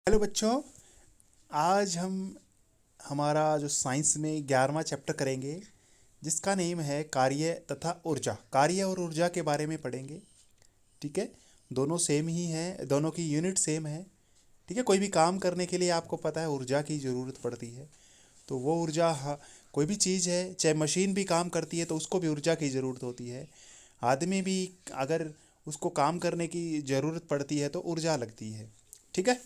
Hello बच्चों। आज हम हमारा जो साइंस में 11वां चैप्टर करेंगे, जिसका नेम है कार्य तथा ऊर्जा। कार्य और ऊर्जा के बारे में पढ़ेंगे। ठीक है, दोनों सेम ही हैं, दोनों की यूनिट सेम है। ठीक है, कोई भी काम करने के लिए आपको पता है ऊर्जा की ज़रूरत पड़ती है। तो वो ऊर्जा कोई भी चीज़ है, चाहे मशीन भी काम करती है तो उसको भी ऊर्जा की ज़रूरत होती है। आदमी भी अगर उसको काम करने की ज़रूरत पड़ती है तो ऊर्जा लगती है। ठीक है,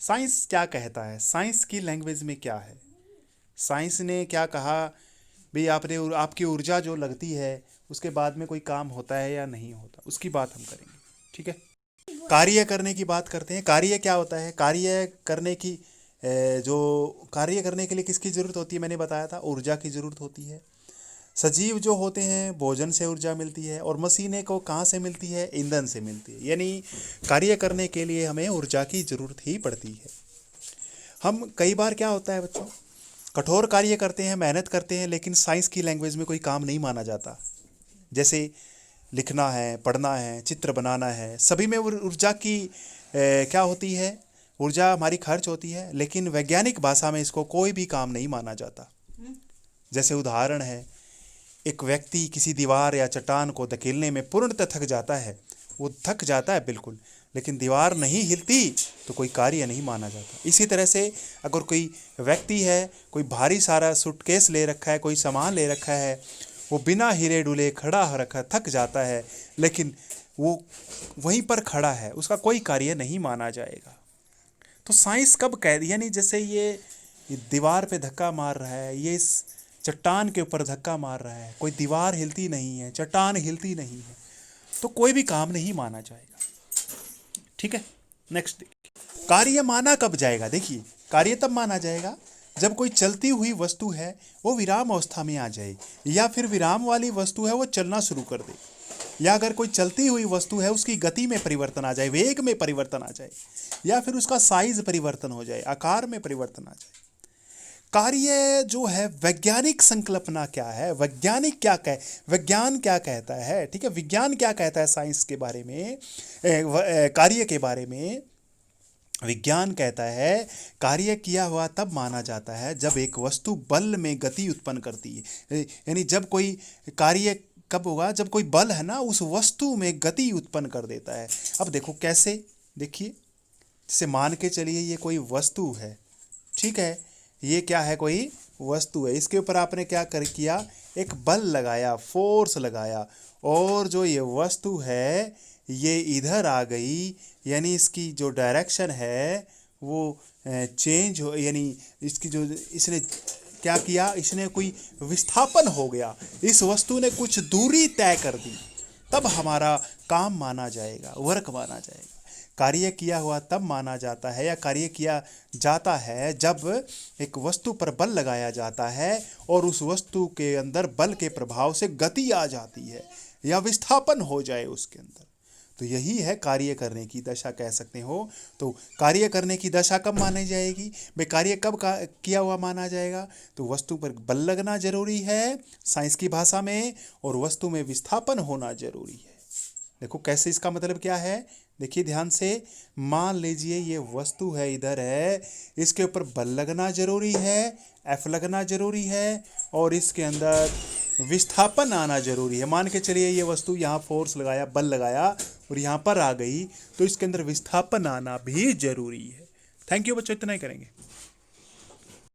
साइंस क्या कहता है, साइंस की लैंग्वेज में क्या है, साइंस ने क्या कहा भाई, आपने आपकी ऊर्जा जो लगती है उसके बाद में कोई काम होता है या नहीं होता, उसकी बात हम करेंगे। ठीक है, कार्य करने की बात करते हैं। कार्य क्या होता है? कार्य करने की जो कार्य करने के लिए किसकी ज़रूरत होती है, मैंने बताया था ऊर्जा की ज़रूरत होती है। सजीव जो होते हैं भोजन से ऊर्जा मिलती है, और मशीनें को कहाँ से मिलती है? ईंधन से मिलती है। यानी कार्य करने के लिए हमें ऊर्जा की ज़रूरत ही पड़ती है। हम कई बार क्या होता है बच्चों, कठोर कार्य करते हैं, मेहनत करते हैं, लेकिन साइंस की लैंग्वेज में कोई काम नहीं माना जाता। जैसे लिखना है, पढ़ना है, चित्र बनाना है, सभी में ऊर्जा की क्या होती है? ऊर्जा हमारी खर्च होती है, लेकिन वैज्ञानिक भाषा में इसको कोई भी काम नहीं माना जाता। जैसे उदाहरण है, एक व्यक्ति किसी दीवार या चट्टान को धकेलने में पूर्णतः थक जाता है। वो थक जाता है बिल्कुल, लेकिन दीवार नहीं हिलती तो कोई कार्य नहीं माना जाता। इसी तरह से अगर कोई व्यक्ति है, कोई भारी सारा सूटकेस ले रखा है, कोई सामान ले रखा है, वो बिना हिले डुले खड़ा हो रखा, थक जाता है, लेकिन वो वहीं पर खड़ा है, उसका कोई कार्य नहीं माना जाएगा। तो साइंस कब कह, यानी जैसे ये दीवार पे धक्का मार रहा है, ये इस चट्टान के ऊपर धक्का मार रहा है, कोई दीवार हिलती नहीं है, चट्टान हिलती नहीं है, तो कोई भी काम नहीं माना जाएगा। ठीक है, नेक्स्ट देखिए, कार्य माना कब जाएगा। देखिए, कार्य तब माना जाएगा जब कोई चलती हुई वस्तु है वो विराम अवस्था में आ जाए, या फिर विराम वाली वस्तु है वो चलना शुरू कर दे, या अगर कोई चलती हुई वस्तु है उसकी गति में परिवर्तन आ जाए, वेग में परिवर्तन आ जाए, या फिर उसका साइज परिवर्तन हो जाए, आकार में परिवर्तन आ जाए। कार्य जो है, वैज्ञानिक संकल्पना क्या है, वैज्ञानिक क्या कह विज्ञान क्या कहता है। ठीक है, विज्ञान क्या कहता है साइंस के बारे में, कार्य के बारे में। विज्ञान कहता है कार्य किया हुआ तब माना जाता है जब एक वस्तु बल में गति उत्पन्न करती है। यानी जब कोई कार्य कब होगा, जब कोई बल है ना उस वस्तु में गति उत्पन्न कर देता है। अब देखो कैसे, देखिए, जैसे मान के चलिए ये कोई वस्तु है। ठीक है, ये क्या है? कोई वस्तु है, इसके ऊपर आपने क्या कर किया, एक बल लगाया, फोर्स लगाया, और जो ये वस्तु है ये इधर आ गई, यानी इसकी जो डायरेक्शन है वो चेंज हो, यानी इसकी जो इसने क्या किया, इसने कोई विस्थापन हो गया, इस वस्तु ने कुछ दूरी तय कर दी, तब हमारा काम माना जाएगा, वर्क माना जाएगा। कार्य किया हुआ तब माना जाता है, या कार्य किया जाता है जब एक वस्तु पर बल लगाया जाता है और उस वस्तु के अंदर बल के प्रभाव से गति आ जाती है या विस्थापन हो जाए उसके अंदर। तो यही है कार्य करने की दशा, कह सकते हो। तो कार्य करने की दशा कब मानी जाएगी भाई, कार्य कब किया हुआ माना जाएगा? तो वस्तु पर बल लगना जरूरी है साइंस की भाषा में, और वस्तु में विस्थापन होना जरूरी है। देखो कैसे, इसका मतलब क्या है, देखिए ध्यान से। मान लीजिए ये वस्तु है, इधर है, इसके ऊपर बल लगना जरूरी है, एफ लगना जरूरी है, और इसके अंदर विस्थापन आना जरूरी है। मान के चलिए ये वस्तु यहाँ फोर्स लगाया, बल लगाया, और यहाँ पर आ गई, तो इसके अंदर विस्थापन आना भी जरूरी है। थैंक यू बच्चों, इतना ही करेंगे।